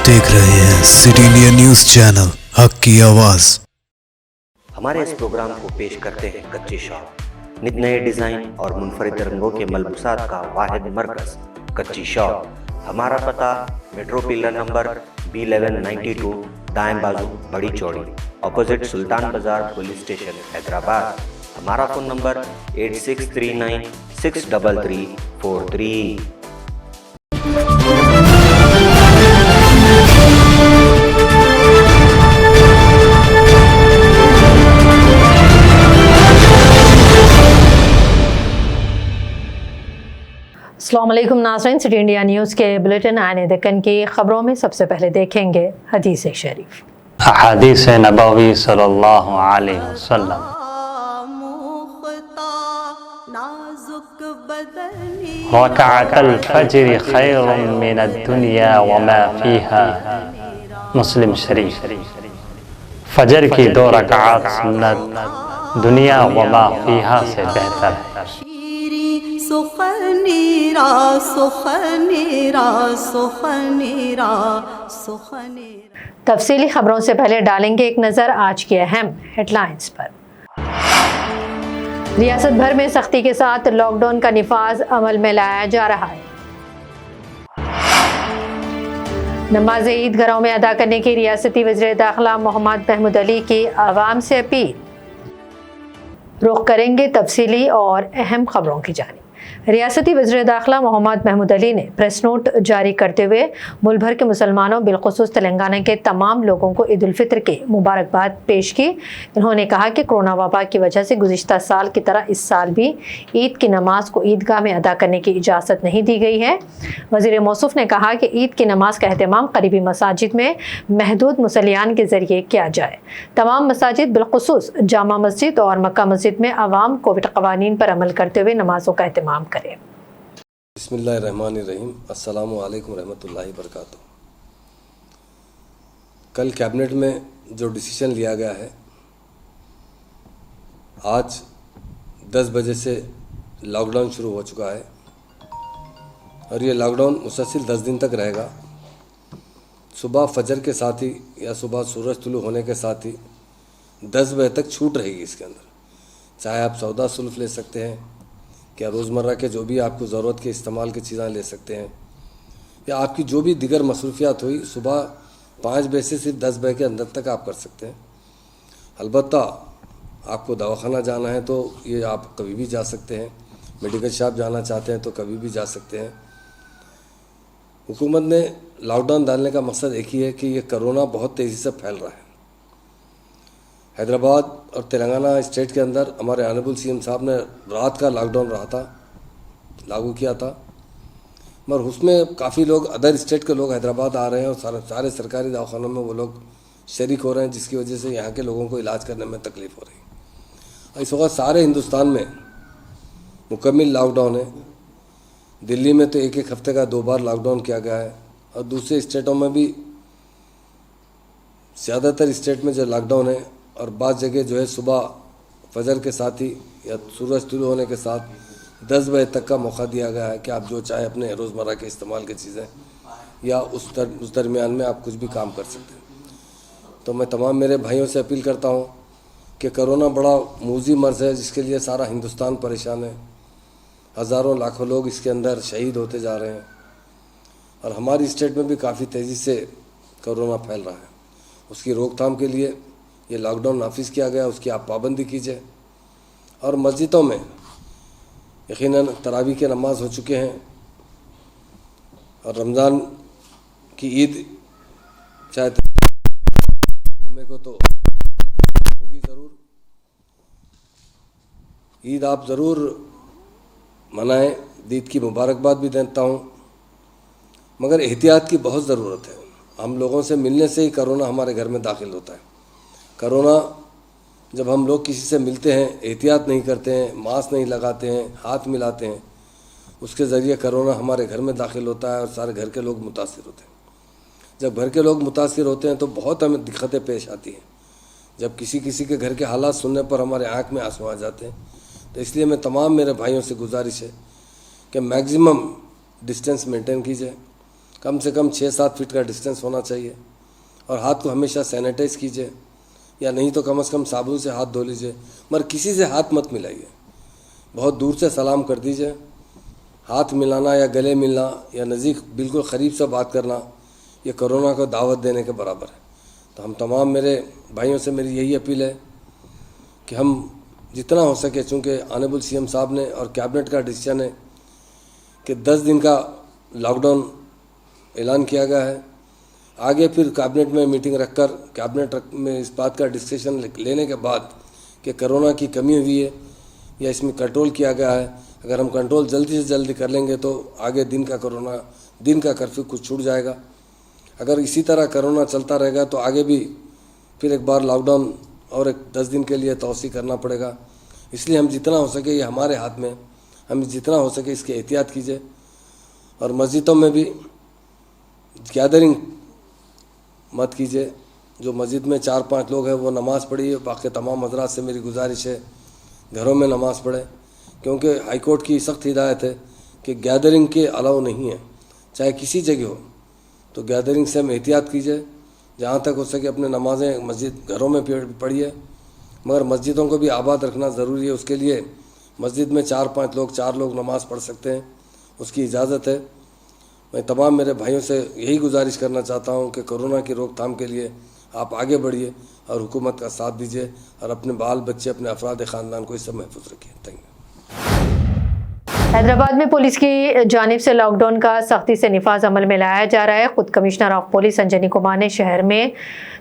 देख रहे हैं सिटी इंडिया न्यूज चैनल, हक की आवाज। हमारे इस प्रोग्राम को पेश करते हैं कच्ची शॉप, नित नए डिजाइन और मुनफरिद रंगों के मलबूसात का वाहिद मरकज कच्ची शॉप। हमारा पता मेट्रो पिलर नंबर B1192, दाएं बाजू बड़ी चौड़ी, ऑपोजिट सुल्तान बाजार पुलिस स्टेशन हैदराबाद। हमारा फ़ोन नंबर 8639633343। अस्सलाम वालेकुम नाज़रीन, सिटी इंडिया न्यूज़ के बुलेटिन आने दक्कन की खबरों में सबसे पहले देखेंगे हदीस शरीफ। हदीस नबवी सल्लल्लाहु अलैहि वसल्लम। रकाअतुल फज्र खैरुम मिनद दुनिया व मा फीहा। मुस्लिम शरीफ। फजर की 2 रकात सुन्नत दुनिया व मा फीहा से बेहतर है। तफसीली खबरों से पहले डालेंगे एक नज़र आज की अहम हेडलाइंस पर। रियासत भर में सख्ती के साथ लॉकडाउन का निफाज अमल में लाया जा रहा है। नमाज ईद घरों में अदा करने की रियासती वज़ीर दाखिला मोहम्मद महमूद अली की आवाम से अपील। रुख करेंगे तफसीली और अहम खबरों की जानिब। रियासती वज़ीर दाखिला मोहम्मद महमूद अली ने प्रेस नोट जारी करते हुए मुल्क भर के मुसलमानों बिलखुसूस तेलंगाना के तमाम लोगों को ईद उल फित्र की मुबारकबाद पेश की। उन्होंने कहा कि कोरोना वबा की वजह से गुज़िश्ता साल की तरह इस साल भी ईद की नमाज को ईदगाह में अदा करने की इजाज़त नहीं दी गई है। वज़ीर मौसूफ ने कहा कि ईद की नमाज का अहतमाम करीबी मसाजिद में महदूद मुसल्लियान के ज़रिए किया जाए। तमाम मसाजिद बिलखुसूस जामा मस्जिद और मक्का मस्जिद में आवाम कोविड क़वानीन पर अमल करते हुए नमाजों का अहतमाम करें। बिस्मिल्लाहिर्रहमानिर्रहीम। अस्सलामु अलैकुम रहमतुल्लाहि वबरकातुहू। कल कैबिनेट में जो डिसीजन लिया गया है, आज 10 बजे से लॉकडाउन शुरू हो चुका है और ये लॉकडाउन मुसलसल 10 दिन तक रहेगा। सुबह फजर के साथ ही या सुबह सूरज तुलू होने के साथ ही 10 बजे तक छूट रहेगी इसके अंदर। चाहे आप सौदा सुल्फ ले सकते हैं, क्या रोज़मर्रा के जो भी आपको ज़रूरत के इस्तेमाल की चीज़ें ले सकते हैं, या आपकी जो भी दिगर मसरूफियात हुई सुबह 5 बजे से सिर्फ 10 बजे के अंदर तक आप कर सकते हैं। अलबत्ता आपको दवाखाना जाना है तो ये आप कभी भी जा सकते हैं, मेडिकल शॉप जाना चाहते हैं तो कभी भी जा सकते हैं। हुकूमत ने लॉकडाउन डालने का मकसद एक ही है कि ये कोरोना बहुत तेज़ी से फैल रहा है। हैदराबाद और तेलंगाना स्टेट के अंदर हमारे ऑनरेबल CM साहब ने रात का लॉकडाउन लागू किया था, मगर उसमें काफ़ी लोग अदर स्टेट के लोग हैदराबाद आ रहे हैं और सारे सरकारी दवाखानों में वो लोग शरीक हो रहे हैं, जिसकी वजह से यहाँ के लोगों को इलाज करने में तकलीफ़ हो रही है। इस वक्त सारे हिंदुस्तान में मुकम्मल लॉकडाउन है। दिल्ली में तो एक हफ्ते का 2 बार लॉकडाउन किया गया है और दूसरे स्टेटों में भी ज़्यादातर स्टेट में जो लॉकडाउन है और बाज़ जगह जो है सुबह फजर के साथ ही या सूरज तुलू होने के साथ 10 बजे तक का मौका दिया गया है कि आप जो चाहे अपने रोज़मर्रा के इस्तेमाल की चीज़ें या उस दरमियान में आप कुछ भी काम कर सकते हैं। तो मैं तमाम मेरे भाइयों से अपील करता हूँ कि कोरोना बड़ा मूजी मर्ज़ है जिसके लिए सारा हिंदुस्तान परेशान है। हज़ारों लाखों लोग इसके अंदर शहीद होते जा रहे हैं और हमारी स्टेट में भी काफ़ी तेज़ी से कोरोना फैल रहा है। उसकी रोकथाम के लिए ये लॉकडाउन नाफिज किया गया, उसकी आप पाबंदी कीजिए। और मस्जिदों में यकीनन तरावी के नमाज हो चुके हैं और रमज़ान की ईद चाहे जुम्मे को तो होगी ज़रूर। ईद आप ज़रूर मनाएं, ईद की मुबारकबाद भी देता हूँ, मगर एहतियात की बहुत ज़रूरत है। हम लोगों से मिलने से ही कोरोना हमारे घर में दाखिल होता है। कोरोना जब हम लोग किसी से मिलते हैं, एहतियात नहीं करते हैं, मास्क नहीं लगाते हैं, हाथ मिलाते हैं, उसके ज़रिए कोरोना हमारे घर में दाखिल होता है और सारे घर के लोग मुतासिर होते हैं। जब घर के लोग मुतासिर होते हैं तो बहुत हमें दिक्कतें पेश आती हैं। जब किसी के घर के हालात सुनने पर हमारे आँख में आंसू आ जाते हैं। तो इसलिए मैं तमाम मेरे भाइयों से गुजारिश है कि मैक्सिमम डिस्टेंस मेंटेन कीजिए कम से कम 6-7 फीट का डिस्टेंस होना चाहिए और हाथ को हमेशा सैनिटाइज कीजिए, या नहीं तो कम से कम साबुन से हाथ धो लीजिए, मगर किसी से हाथ मत मिलाइए। बहुत दूर से सलाम कर दीजिए। हाथ मिलाना या गले मिलना या नज़दीक बिल्कुल करीब से बात करना ये कोरोना को दावत देने के बराबर है। तो हम तमाम मेरे भाइयों से मेरी यही अपील है कि हम जितना हो सके, चूँकि ऑनरेबल सीएम साहब ने और कैबिनेट का डिसीजन है कि 10 दिन का लॉकडाउन ऐलान किया गया है, आगे फिर कैबिनेट में मीटिंग रखकर कैबिनेट में इस बात का डिस्कशन लेने के बाद कि कोरोना की कमी हुई है या इसमें कंट्रोल किया गया है, अगर हम कंट्रोल जल्दी से जल्दी कर लेंगे तो आगे दिन का कर्फ्यू कुछ छूट जाएगा। अगर इसी तरह कोरोना चलता रहेगा तो आगे भी फिर एक बार लॉकडाउन और एक 10 दिन के लिए तौसी करना पड़ेगा। इसलिए हम जितना हो सके, ये हमारे हाथ में, हम जितना हो सके इसकी एहतियात कीजिए। और मस्जिदों में भी गैदरिंग मत कीजिए। जो मस्जिद में 4-5 लोग हैं वो नमाज़ पढ़िए। बाकी तमाम हज़रात से मेरी गुजारिश है घरों में नमाज़ पढ़ें, क्योंकि हाई कोर्ट की सख्त हिदायत है कि गैदरिंग के अलाउ नहीं है, चाहे किसी जगह हो। तो गैदरिंग से हम एहतियात कीजिए, जहाँ तक हो सके अपने नमाज़ें मस्जिद घरों में पढ़िए, मगर मस्जिदों को भी आबाद रखना ज़रूरी है। उसके लिए मस्जिद में 4 लोग नमाज़ पढ़ सकते हैं, उसकी इजाज़त है। मैं तमाम मेरे भाइयों से यही गुजारिश करना चाहता हूँ कि कोरोना की रोकथाम के लिए आप आगे बढ़िए और हुकूमत का साथ दीजिए और अपने बाल बच्चे, अपने अफराद ख़ानदान को इससे महफूज रखिए। Thank you. हैदराबाद में पुलिस की जानिब से लॉकडाउन का सख्ती से निफाज अमल में लाया जा रहा है। खुद commissioner of police Anjani Kumar ने शहर में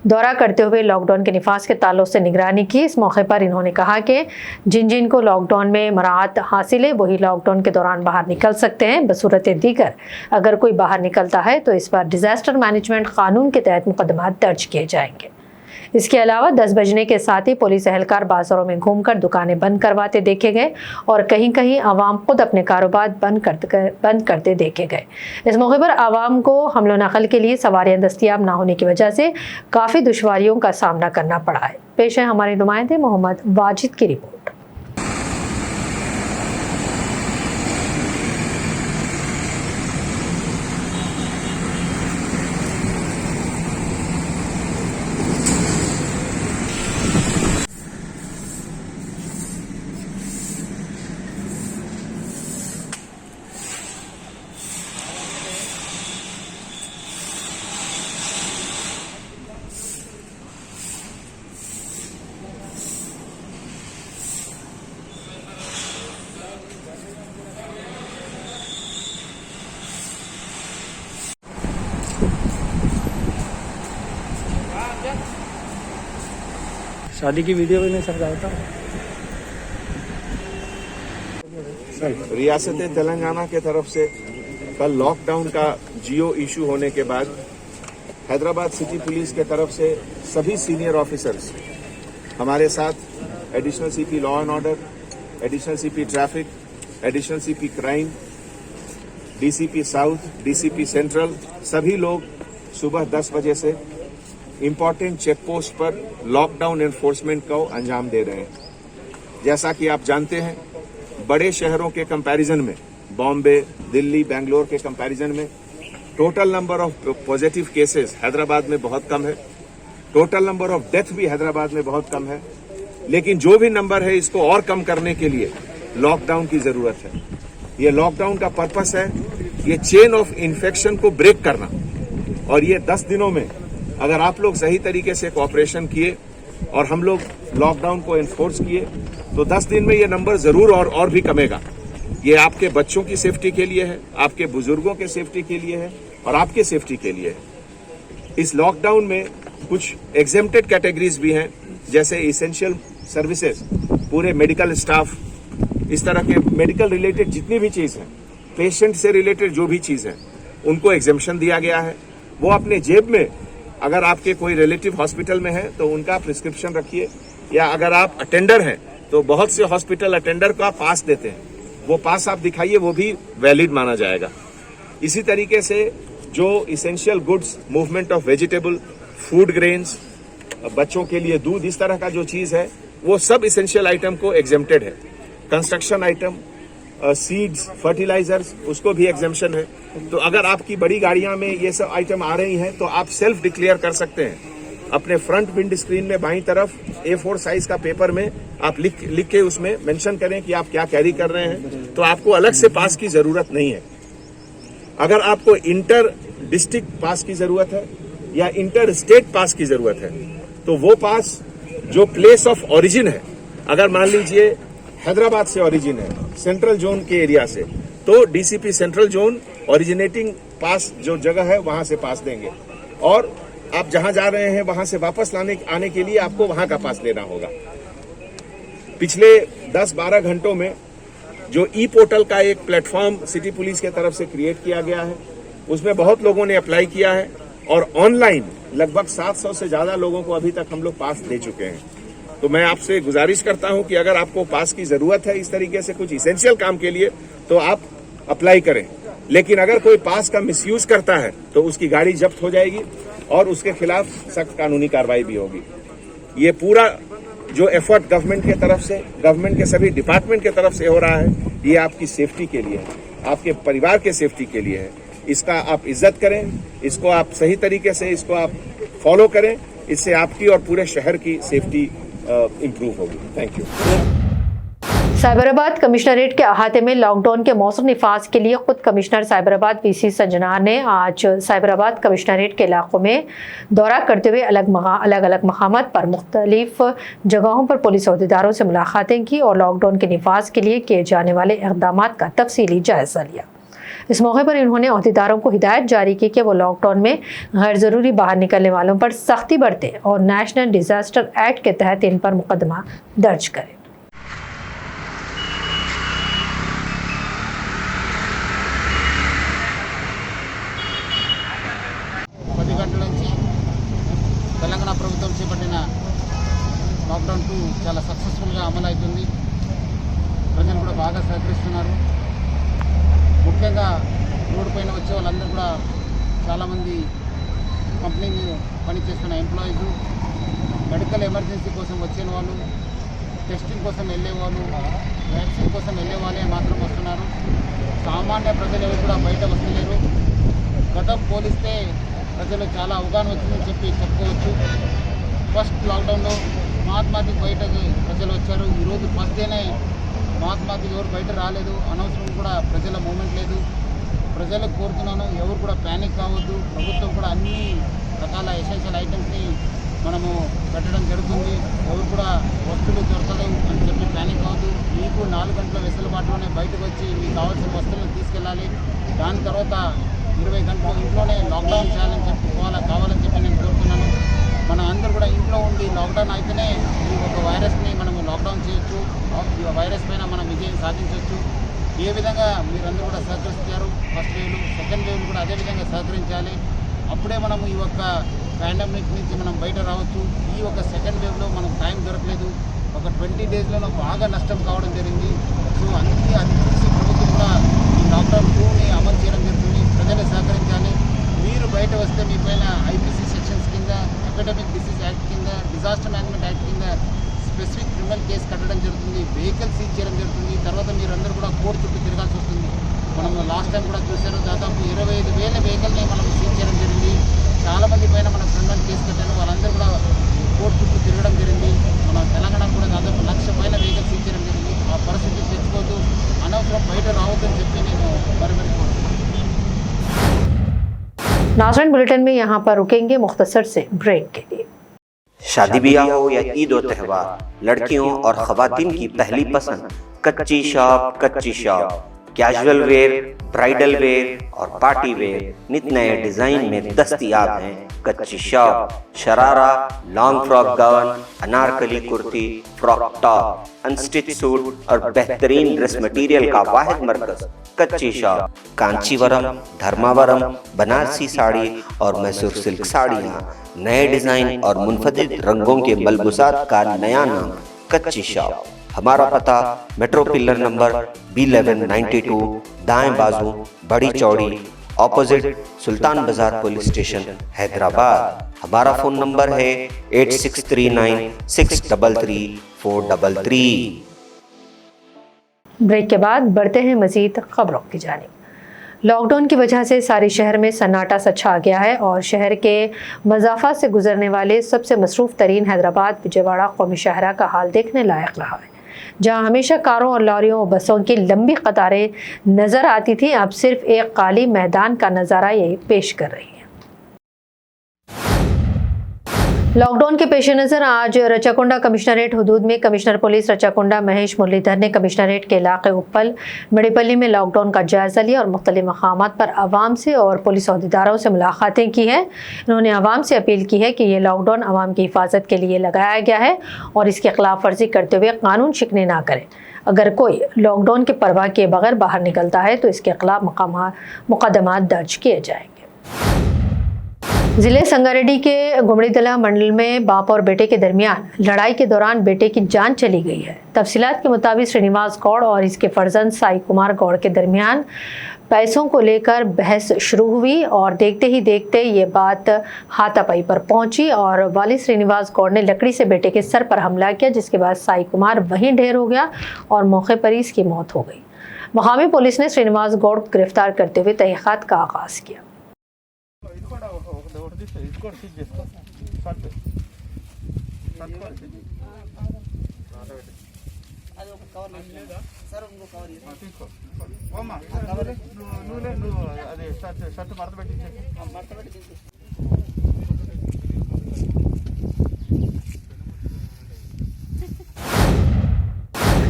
दौरा करते हुए लॉकडाउन के निफाज के ताल्लुक से निगरानी की। इस मौके पर इन्होंने कहा कि जिन को लॉकडाउन में मराहत हासिल है वही लॉकडाउन के दौरान बाहर निकल सकते हैं। बसूरत दीगर अगर कोई बाहर निकलता है तो इस पर डिजास्टर मैनेजमेंट कानून के तहत मुकदमा दर्ज किए जाएंगे। इसके अलावा 10 बजने के साथ ही पुलिस एहलकार बाजारों में घूमकर दुकानें बंद करवाते देखे गए और कहीं कहीं आवाम खुद अपने कारोबार बंद करते देखे गए। इस मौके पर आवाम को हमलो नकल के लिए सवारियां दस्तियाब न होने की वजह से काफ़ी दुश्वारियों का सामना करना पड़ा है। पेश है हमारे नुमाइंदे मोहम्मद वाजिद की रिपोर्ट। शादी की वीडियो भी नहीं सर था। रियासत तेलंगाना के तरफ से कल लॉकडाउन का जियो इशू होने के बाद हैदराबाद सिटी पुलिस के तरफ से सभी सीनियर ऑफिसर्स हमारे साथ additional CP law and order, additional CP traffic, additional CP crime, DCP south, DCP central, सभी लोग सुबह 10 बजे से इम्पोर्टेंट चेक पोस्ट पर लॉकडाउन एनफोर्समेंट को अंजाम दे रहे हैं। जैसा कि आप जानते हैं, बड़े शहरों के कंपैरिजन में, बॉम्बे, दिल्ली, बेंगलोर के कंपैरिजन में total number of positive cases Hyderabad में बहुत कम है, टोटल नंबर ऑफ डेथ भी हैदराबाद में बहुत कम है। लेकिन जो भी नंबर है इसको और कम करने के लिए लॉकडाउन की जरूरत है। ये लॉकडाउन का पर्पस है ये चेन ऑफ इन्फेक्शन को ब्रेक करना, और ये 10 दिनों में अगर आप लोग सही तरीके से कोऑपरेशन किए और हम लोग लॉकडाउन को एनफोर्स किए तो 10 दिन में ये नंबर जरूर और भी कमेगा। ये आपके बच्चों की सेफ्टी के लिए है, आपके बुजुर्गों के सेफ्टी के लिए है और आपके सेफ्टी के लिए है। इस लॉकडाउन में कुछ एग्जेम्प्टेड कैटेगरीज भी हैं, जैसे इसेंशियल सर्विसेज, पूरे मेडिकल स्टाफ, इस तरह के मेडिकल रिलेटेड जितनी भी चीज है, पेशेंट से रिलेटेड जो भी चीज है, उनको एग्जेम्पशन दिया गया है। वो अपने जेब में, अगर आपके कोई रिलेटिव हॉस्पिटल में है तो उनका प्रिस्क्रिप्शन रखिए, या अगर आप अटेंडर हैं तो बहुत से हॉस्पिटल अटेंडर का पास देते हैं, वो पास आप दिखाइए, वो भी वैलिड माना जाएगा। इसी तरीके से जो essential goods, movement of vegetable, food grains, बच्चों के लिए दूध, इस तरह का जो चीज है वो सब इसेंशियल आइटम को एग्जेम्प्टेड है। कंस्ट्रक्शन आइटम, सीड्स, फर्टिलाइजर्स, उसको भी एग्जेम्पशन है। तो अगर आपकी बड़ी गाड़ियां में ये सब आइटम आ रही हैं तो आप सेल्फ डिक्लेयर कर सकते हैं। अपने फ्रंट विंड स्क्रीन में बाईं तरफ A4 साइज का पेपर में आप लिख के उसमें मेंशन करें कि आप क्या कैरी कर रहे हैं, तो आपको अलग से पास की जरूरत नहीं है। अगर आपको इंटर डिस्ट्रिक्ट पास की जरूरत है या इंटर स्टेट पास की जरूरत है, तो वो पास जो प्लेस ऑफ ओरिजिन है, अगर मान लीजिए हैदराबाद से ओरिजिन है, सेंट्रल जोन के एरिया से, तो डीसीपी सेंट्रल जोन ओरिजिनेटिंग पास जो जगह है वहां से पास देंगे, और आप जहां जा रहे हैं वहां से वापस आने के लिए आपको वहां का पास लेना होगा। पिछले 10-12 घंटों में जो ई पोर्टल का एक प्लेटफॉर्म सिटी पुलिस के तरफ से क्रिएट किया गया है, उसमें बहुत लोगों ने अप्लाई किया है और ऑनलाइन लगभग 700 से ज्यादा लोगों को अभी तक हम लोग पास दे चुके हैं। तो मैं आपसे गुजारिश करता हूं कि अगर आपको पास की जरूरत है इस तरीके से कुछ इसेंशियल काम के लिए, तो आप अप्लाई करें। लेकिन अगर कोई पास का मिसयूज करता है तो उसकी गाड़ी जब्त हो जाएगी और उसके खिलाफ सख्त कानूनी कार्रवाई भी होगी। ये पूरा जो एफर्ट गवर्नमेंट की तरफ से, गवर्नमेंट के सभी डिपार्टमेंट की तरफ से हो रहा है, ये आपकी सेफ्टी के लिए है, आपके परिवार के सेफ्टी के लिए है। इसका आप इज्जत करें, इसको आप सही तरीके से इसको आप फॉलो करें, इससे आपकी और पूरे शहर की सेफ्टी इंप्रूव होगी। Thank you. साइबराबाद कमिश्नरेट के अहाते में लॉकडाउन के मौसम निफाज के लिए खुद कमिश्नर साइबराबाद पीसी संजनार ने आज साइबराबाद कमिश्नरेट के इलाकों में दौरा करते हुए अलग अलग मकामात पर मुख्तलिफ जगहों पर पुलिस अहदेदारों से मुलाकातें की और लॉकडाउन के निफाज के लिए किए जाने वाले इक़दाम का तफसीली जायजा लिया। इस मौके पर इन्होंने अहदेदारों को हिदायत जारी की कि वो लॉकडाउन में गैर ज़रूरी बाहर निकलने वालों पर सख्ती बरतें और नेशनल डिजास्टर एक्ट के तहत इन पर मुकदमा दर्ज करें। తెలంగాణ ప్రభుత్వం చేపట్టిన లాక్డౌన్ 2 చాలా సక్సెస్ఫుల్గా అమలు అవుతుంది. ప్రజలు కూడా బాగా సహకరిస్తున్నారు. ముఖ్యంగా రోడ్డు పైన వచ్చే వాళ్ళందరూ కూడా చాలామంది కంపెనీలు పనిచేస్తున్న ఎంప్లాయీస్, మెడికల్ ఎమర్జెన్సీ కోసం వచ్చిన వాళ్ళు, టెస్టింగ్ కోసం వెళ్ళే వాళ్ళు, వ్యాక్సిన్ కోసం వెళ్ళే వాళ్ళే మాత్రం వస్తున్నారు. సామాన్య ప్రజలు ఎవరు కూడా బయట వస్తలేరు. గతం పోలిస్తే ప్రజలు చాలా అవగాహన వచ్చిందని చెప్పుకోవచ్చు. ఫస్ట్ లాక్డౌన్లో మహాత్మాకి బయటకి ప్రజలు వచ్చారు. ఈరోజు ఫస్ట్ డేనే మహాత్మాకి ఎవరు బయట రాలేదు. అనవసరం కూడా ప్రజల మూమెంట్ లేదు. ప్రజలకు కోరుతున్నాను, ఎవరు కూడా ప్యానిక్ కావద్దు. ప్రభుత్వం కూడా అన్ని రకాల ఎసెన్షియల్ ఐటమ్స్ని మనము పెట్టడం జరుగుతుంది. ఎవరు కూడా వస్తువులు దొరకలేవు అని చెప్పి ప్యానిక్ కావద్దు. మీకు 4 గంటల వెసులుబాటులోనే బయటకు వచ్చి మీకు కావాల్సిన వస్తువులను తీసుకెళ్ళాలి. దాని తర్వాత 20 గంటలు ఇంట్లోనే లాక్డౌన్ చేయాలని కావాలని చెప్పి నేను కోరుతున్నాను. మన అందరూ కూడా ఇంట్లో ఉండి లాక్డౌన్ అయితేనే ఈ ఒక వైరస్ని మనము లాక్డౌన్ చేయొచ్చు. ఈ వైరస్ పైన మనం విజయం సాధించవచ్చు. ఏ విధంగా మీరందరూ కూడా సహకరిస్తారు. ఫస్ట్ వేవ్లు, సెకండ్ వేవ్లు కూడా అదేవిధంగా సహకరించాలి. అప్పుడే మనము ఈ యొక్క పాండమిక్ నుంచి మనం బయట రావచ్చు. ఈ ఒక సెకండ్ వేవ్లో మనకు టైం దొరకలేదు. ఒక 20 డేస్లలో బాగా నష్టం కావడం జరిగింది. సో అందుకే అది చూసి ప్రభుత్వం కూడా ఈ లాక్డౌన్ 2ని అమలు చేయడం జరుగుతుంది. ప్రజలు సహకరించాలి. మీరు బయట వస్తే మీ పైన IPC సెక్షన్స్ కింద, ఎపిడమిక్ డిసీజ్ యాక్ట్ కింద, డిజాస్టర్ మేనేజ్మెంట్ యాక్ట్ కింద స్పెసిఫిక్ క్రిమినల్ కేసు కట్టడం జరుగుతుంది. వెహికల్ సీజ్ చేయడం జరుగుతుంది. తర్వాత మీరందరూ కూడా కోర్టు చుట్టూ తిరగాల్సి వస్తుంది. మనం లాస్ట్ టైం కూడా చూశారు, దాదాపు 25,000 వెహికల్ని మనం సీజ్ చేయడం జరిగింది. చాలామంది పైన మనం క్రిమినల్ కేసు కట్టాను. వాళ్ళందరూ కూడా కోర్టు చుట్టూ తిరగడం జరిగింది. మన తెలంగాణకు కూడా దాదాపు 1,00,000 పైన వెహికల్ సీజ్ చేయడం జరిగింది. ఆ పరిస్థితి తెచ్చుకోవద్దు, అనవసరం బయట రావద్దని చెప్పి నేను మరి కోరుతున్నాను. नाज़रीन, बुलेटिन में यहाँ पर रुकेंगे मुख्तसर से ब्रेक के लिए। शादी ब्याह हो या ईद और त्यौहार, लड़कियों और खवातीन की पहली पसंद कच्ची shop. Casual wear, bridal where और पार्टी वेयर नित नए डिजाइन में दस्तयाब हैं। कच्ची shop sharara, long frock gown, Anarkali kurti, frock top, unstitch suit और बेहतरीन ड्रेस मटेरियल का वाहिद मरकज कच्ची शॉप। कांचीवरम, धर्मावरम, बनारसी साड़ी और मैसूर सिल्क साड़ियाँ, नए डिजाइन और मुनफदिद रंगों के मलबूसात का नया नाम कच्ची शॉप। हमारा पता मेट्रो पिलर नंबर B1192, दाएं बाजू बड़ी चौड़ी, ऑपोजिट सुल्तान बाजार पुलिस स्टेशन, हैदराबाद। हमारा फ़ोन नंबर है 8639633433। ब्रेक के बाद बढ़ते हैं मजीद खबरों की जानिब। लॉकडाउन की वजह से सारे शहर में सन्नाटा सा छा गया है और शहर के मज़ाफ़ा से गुजरने वाले सबसे मसरूफ़ तरीन हैदराबाद विजयवाड़ा कौमी शहरा का हाल देखने लायक रहा है। जहां हमेशा कारों और लॉरियों और बसों की लंबी कतारें नज़र आती थी, अब सिर्फ एक खाली मैदान का नज़ारा ये पेश कर रही है। लॉकडाउन के पेश नज़र आज रचाकुंडा कमिश्नरेट हदूद में कमिश्नर पुलिस रचाकुंडा महेश मुरलीधर ने कमिश्नरेट के इलाके उप्पल मड़ीपल्ली में लॉकडाउन का जायज़ा लिया और मुख्तलिफ मकामात पर आवाम से और पुलिस अहदेदारों से मुलाकातें की हैं। इन्होंने आवाम से अपील की है कि ये लॉकडाउन आवाम की हिफाजत के लिए लगाया गया है और इसकी खिलाफ वर्जी करते हुए कानून शिकने ना करें। अगर कोई लॉकडाउन की परवाह किए बगैर बाहर निकलता है तो इसके खिलाफ मुकदमा दर्ज किए जाएंगे। जिले संगारेड्डी के गुमड़ीदला मंडल में बाप और बेटे के दरमियान लड़ाई के दौरान बेटे की जान चली गई है। तफसीलात के मुताबिक श्रीनिवास गौड़ और इसके फर्जंद साई कुमार गौड़ के दरमियान पैसों को लेकर बहस शुरू हुई और देखते ही देखते ये बात हाथापाई पर पहुंची और वालिद श्रीनिवास गौड़ ने लकड़ी से बेटे के सर पर हमला किया, जिसके बाद साई कुमार वहीं ढेर हो गया और मौके पर ही इसकी मौत हो गई। मकामी पुलिस ने श्रीनिवास गौड़ को गिरफ्तार करते हुए तहकीकात का आगाज किया।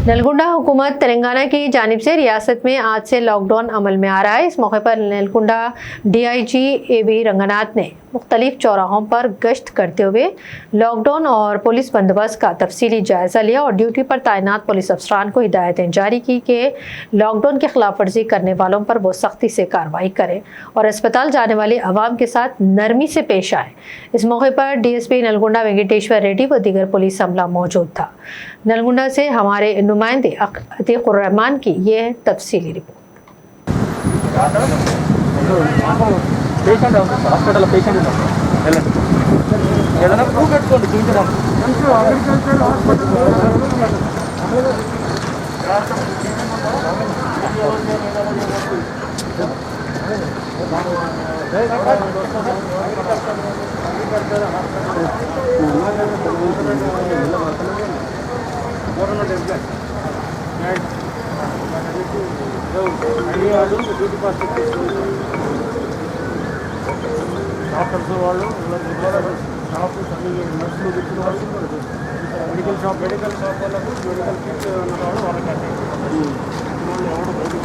नलगुंडा हुकूमत तेलंगाना की जानिब से रियासत में आज से लॉकडाउन अमल में आ रहा है। इस मौके पर नलगुंडा DIG AB रंगनाथ ने मुख्तलिफ चौराहों पर गश्त करते हुए लॉकडाउन और पुलिस बंदोबस्त का तफसीली जायज़ा लिया और ड्यूटी पर तैनात पुलिस अफसरान को हिदायतें जारी की कि लॉकडाउन की खिलाफ वर्जी करने वालों पर वो सख्ती से कार्रवाई करें और अस्पताल जाने वाले अवाम के साथ नरमी से पेश आए। इस मौके पर DSP नलगुंडा वेंकटेश्वर रेड्डी व दीगर पुलिस अमला मौजूद था। नलगुंडा से हमारे नुमाइंदे अतीकुर रहमान की ये तफसीली रिपोर्ट। డాక్టర్స్ వాళ్ళు షాప్స్ అన్ని నర్సులు దిక్కులు వాళ్ళు మెడికల్ షాప్ వాళ్ళకు మెడికల్ కిట్ ఉన్నవాళ్ళు వాళ్ళకి వాళ్ళు ఎవరు బయటకు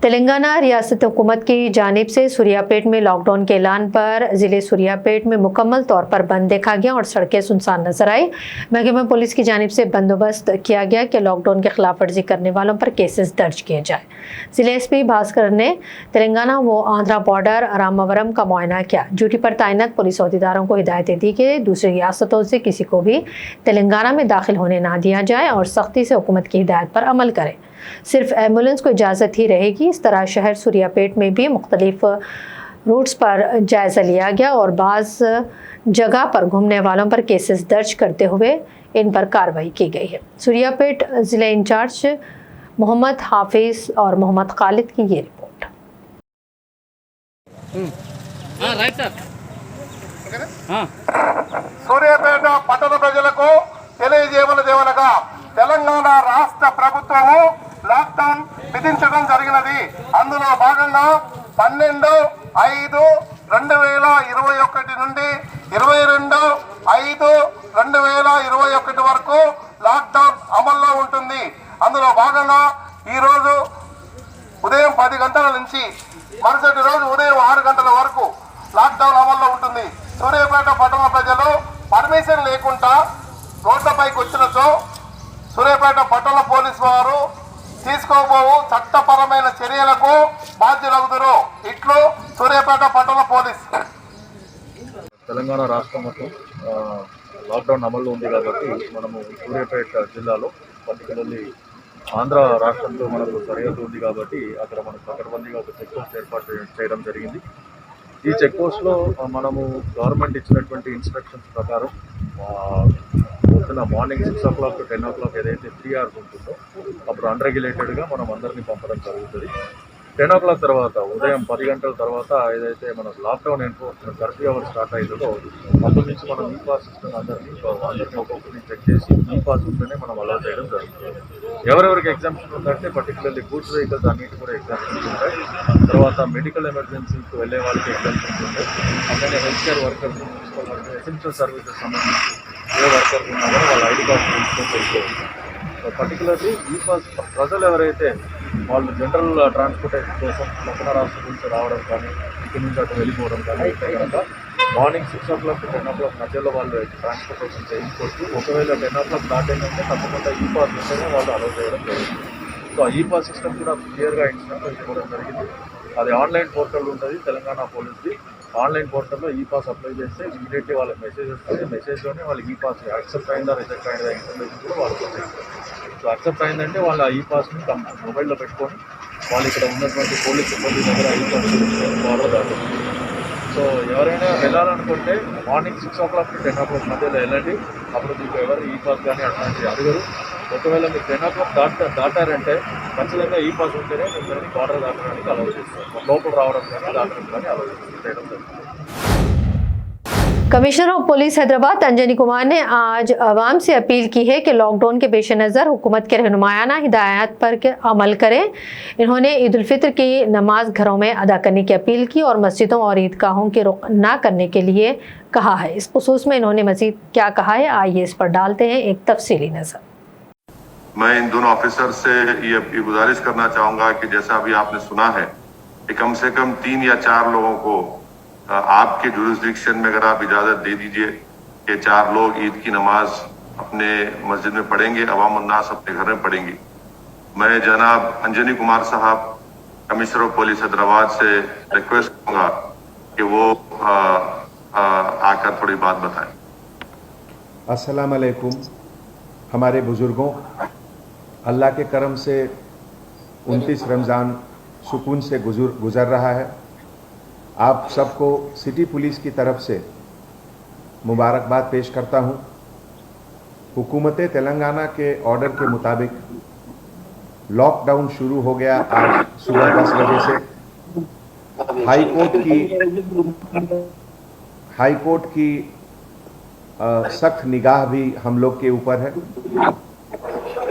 तेलंगाना रियासत हुकूमत की जानिब से सुरियापेट में लॉकडाउन के ऐलान पर ज़िले सुरियापेट में मुकम्मल तौर पर बंद देखा गया और सड़कें सुनसान नजर आई। महकमा पुलिस की जानिब से बंदोबस्त किया गया कि लॉकडाउन के खिलाफ वर्जी करने वालों पर केसेस दर्ज किए जाए। ज़िले SP भास्कर ने तेलंगाना व आंध्रा बॉर्डर रामावरम का मुआयना किया। ड्यूटी पर तैनात पुलिस अहदेदारों को हिदायतें दी कि दूसरी रियासतों से किसी को भी तेलंगाना में दाखिल होने ना दिया जाए और सख्ती से हुकूमत की हिदायत पर अमल करें। सिर्फ एम्बुलेंस को इजाज़त ही रहेगी। इस तरह शहर सुरियापेट में भी मुख्तलिफ रूट्स पर जायज़ा लिया गया और बाज़ जगह पर घूमने वालों पर केसेस दर्ज करते हुए इन पर कार्रवाई की गई है। सुरियापेट ज़िले इंचार्ज मोहम्मद हाफिज़ और मोहम्मद खालिद की ये रिपोर्ट। సూర్యాపేట పట్టణ ప్రజలకు తెలియజేయమనదేమనగా తెలంగాణ రాష్ట్ర ప్రభుత్వము లాక్డౌన్ విధించడం జరిగినది. అందులో భాగంగా 12/5/2021 నుండి 22/5/2021 వరకు లాక్డౌన్ అమల్లో ఉంటుంది. అందులో భాగంగా ఈరోజు ఉదయం 10 గంటల నుంచి మరుసటి రోజు ఉదయం 6 గంటల వరకు లాక్డౌన్ అమల్లో ఉంటుంది. సూర్యాపేట పట్టణ ప్రజలు పర్మిషన్ లేకుండా రోడ్లపైకి వచ్చినచో సూర్యాపేట పట్టణ పోలీసు వారు తీసుకోబోవు చట్టపరమైన చర్యలకు బాధ్యులవుతారు. ఇట్లు సూర్యాపేట పట్టణ పోలీస్. తెలంగాణ రాష్ట్రం మొత్తం లాక్డౌన్ అమల్లో ఉంది కాబట్టి మనము సూర్యాపేట జిల్లాలో పర్టికులర్లీ ఆంధ్ర రాష్ట్రంతో మనకు సరిహద్దు ఉంది కాబట్టి అక్కడ మనం పకడ్బందీగా ఒక చెక్ పోస్ట్ ఏర్పాటు చేయడం జరిగింది. ఈ చెక్ పోస్ట్లో మనము గవర్నమెంట్ ఇచ్చినటువంటి ఇన్స్ట్రక్షన్స్ ప్రకారం పొద్దున మార్నింగ్ 6 o'clock to 10 o'clock ఏదైతే 3 hours ఉంటుందో అప్పుడు అన్రెగ్యులేటెడ్గా మనం అందరినీ పంపడం జరుగుతుంది. 10 o'clock తర్వాత ఉదయం 10 గంటల తర్వాత ఏదైతే మన lockdown enforcement curfew hour start అయిందో అప్పటి నుంచి మనం ఈ పాస్ సిస్టమ్ అందరినీ ఒక్కొక్కరిని చెక్ చేసి ఈ పాస్ ఉంటేనే మనం అలౌ చేయడం జరుగుతుంది. ఎవరెవరికి ఎగ్జామ్షన్ ఉందంటే పర్టికులర్లీ గూడ్స్ వెహికల్స్ అన్నిటి కూడా ఎగ్జామ్షన్స్ ఉంటాయి. తర్వాత మెడికల్ ఎమర్జెన్సీకి వెళ్ళే వాళ్ళకి ఎగ్జామ్షన్స్ ఉంటాయి. అలాగే health care workers, municipal workers, essential services సంబంధించి ఏ వర్కర్స్ ఉన్నా కూడా వాళ్ళ ఐడి కార్డు తీసుకొని వెళ్ళిపోవచ్చు. పర్టికులర్లీ ఈ పాస్ ప్రజలు ఎవరైతే వాళ్ళు జనరల్ ట్రాన్స్పోర్టేషన్ కోసం పక్కన రాష్ట్రం నుంచి రావడం కానీ ఇక్కడి నుంచి అటు వెళ్ళిపోవడం కానీ అయితే కనుక మార్నింగ్ 6 o'clock to 10 o'clock మధ్యలో వాళ్ళు ట్రాన్స్పోర్టేషన్ చేయించుకోవచ్చు. ఒకవేళ 10 o'clock దాటిందంటే తప్పకుండా ఈ పాస్ ఉంటేనే వాళ్ళు అలౌ చేయడం జరుగుతుంది. సో ఈ పాస్ సిస్టమ్ కూడా క్లియర్గా ఇన్స్ట్రక్షన్స్ ఇవ్వడం జరిగింది. అది ఆన్లైన్ పోర్టల్ ఉంటుంది తెలంగాణ పోలీస్ది. ఆన్లైన్ పోర్టల్లో ఈ పాస్ అప్లై చేస్తే ఇమీడియట్లీ వాళ్ళకి మెసేజ్ వస్తుంది. మెసేజ్లోనే వాళ్ళు ఈ పాస్ యాక్సెప్ట్ అయిందా రిజెక్ట్ అయిందా ఇన్ఫర్మేషన్ కూడా వాళ్ళకి వస్తుంది. సో యాక్సెప్ట్ అయిందంటే వాళ్ళు ఈ పాస్ని మొబైల్లో పెట్టుకొని వాళ్ళు ఇక్కడ ఉన్నటువంటి పోలీస్ సిబ్బంది దగ్గర ఈ పాస్ బార్డర్ దాటుతుంది. సో ఎవరైనా వెళ్ళాలనుకుంటే మార్నింగ్ 6 o'clock to 10 o'clock మధ్యలో వెళ్ళండి. అప్పుడు మీకు ఎవరు ఈ పాస్ కానీ అట్లాంటి అడగరు. ఒకవేళ మీరు 10 o'clock దాటారంటే ఖచ్చితంగా ఈ పాస్ ఉంటేనే మిమ్మల్ని బార్డర్ దాటడానికి అలౌ చేస్తారు. లోపల రావడం కానీ దాటడం కానీ అలౌ చేయడం జరుగుతుంది. Commissioner of police Hyderabad Anjani Kumar ने आज आवाम से अपील की है कि लॉकडाउन के पेश नज़र हुकूमत के रहनुमायाना हिदायत पर अमल करें। इन्होंने ईद उल फितर की नमाज घरों में अदा करने की अपील की और मस्जिदों और ईदगाहों के रुख न करने के लिए कहा है। इस खुसूस में इन्होंने मज़ीद क्या कहा है, आइए इस पर डालते हैं एक तफसीली नज़र। मैं इन दोनों ऑफिसर से ये गुजारिश करना चाहूँगा कि जैसा अभी आपने सुना है कि कम से कम 3 या 4 लोगों को आपके जुरिस्डिक्शन में अगर आप इजाजत दे दीजिए कि 4 लोग ईद की नमाज अपने मस्जिद में पढ़ेंगे, अवाम उन्नास अपने घर में पढ़ेंगी। मैं जनाब अंजनी कुमार साहब कमिश्नर ऑफ पुलिस हैदराबाद से रिक्वेस्ट करूंगा कि वो आकर थोड़ी बात बताएं। अस्सलाम वालेकुम। हमारे बुजुर्गों, अल्लाह के करम से 29 रमज़ान सुकून से गुजर रहा है। आप सबको सिटी पुलिस की तरफ से मुबारकबाद पेश करता हूं। हुकूमत तेलंगाना के ऑर्डर के मुताबिक लॉकडाउन शुरू हो गया आज सुबह 10 बजे से। हाई कोर्ट की सख्त निगाह भी हम लोग के ऊपर है।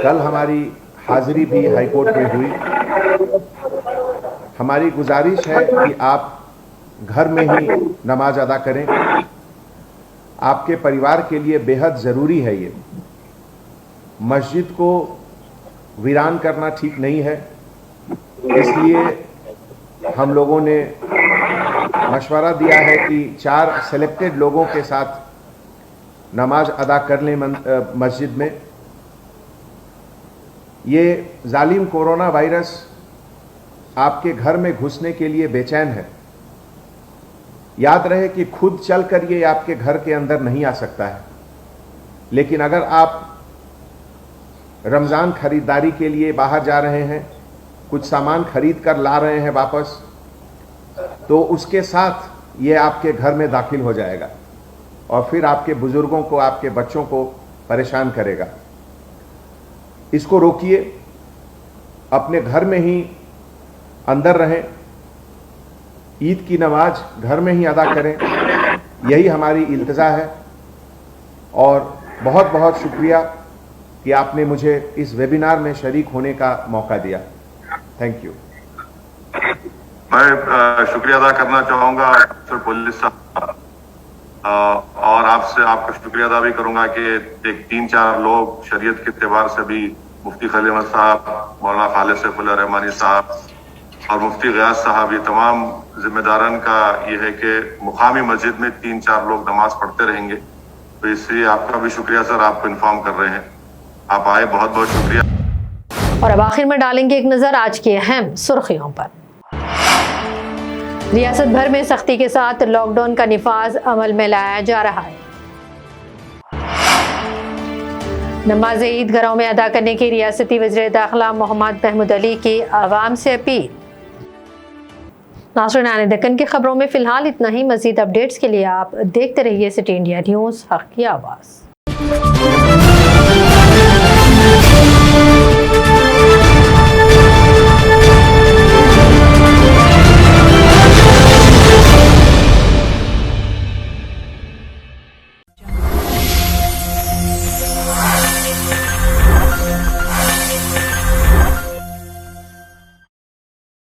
कल हमारी हाजिरी भी हाई कोर्ट में हुई। हमारी गुजारिश है कि आप घर में ही नमाज अदा करें। आपके परिवार के लिए बेहद ज़रूरी है ये। मस्जिद को वीरान करना ठीक नहीं है, इसलिए हम लोगों ने मशवरा दिया है कि 4 सेलेक्टेड लोगों के साथ नमाज अदा कर लें मस्जिद में। ये जालिम कोरोना वायरस आपके घर में घुसने के लिए बेचैन है। याद रहे कि खुद चलकर ये आपके घर के अंदर नहीं आ सकता है, लेकिन अगर आप रमज़ान खरीदारी के लिए बाहर जा रहे हैं, कुछ सामान खरीद कर ला रहे हैं वापस, तो उसके साथ ये आपके घर में दाखिल हो जाएगा और फिर आपके बुजुर्गों को, आपके बच्चों को परेशान करेगा। इसको रोकिए, अपने घर में ही अंदर रहें, ईद की नमाज घर में ही अदा करें, यही हमारी इल्तिजा है। और बहुत बहुत शुक्रिया कि आपने मुझे इस वेबिनार में शरीक होने का मौका दिया। Thank you. मैं शुक्रिया अदा करना चाहूँगा पुलिस और आपसे आपका शुक्रिया अदा भी करूँगा कि एक 3-4 लोग शरीयत के एतबार से भी मुफ्ती खलील अहमद साहब, मौलाना खालिद सैफुल्लाह रहमानी साहब और मुफ्ती गयास साहब, ये तमाम जिम्मेदारान का ये है कि मुकामी मस्जिद में 3-4 लोग नमाज पढ़ते रहेंगे। तो इसलिए आपका भी शुक्रिया सर, आपको इन्फॉर्म कर रहे हैं। आप आए, बहुत बहुत शुक्रिया। और अब आखिर में डालेंगे एक नज़र आज की अहम सुर्खियों पर। रियासत भर में सख्ती के साथ लॉकडाउन का निफाज अमल में लाया जा रहा है। नमाज ईद घरों में अदा करने की रियासती वज़ीर दाखिला मोहम्मद महमूद अली की आवाम से अपील। नाज़रीन, आने दक्कन की खबरों में फिलहाल इतना ही। मजीद अपडेट्स के लिए आप देखते रहिए सिटी इंडिया न्यूज़, हक़ की आवाज़।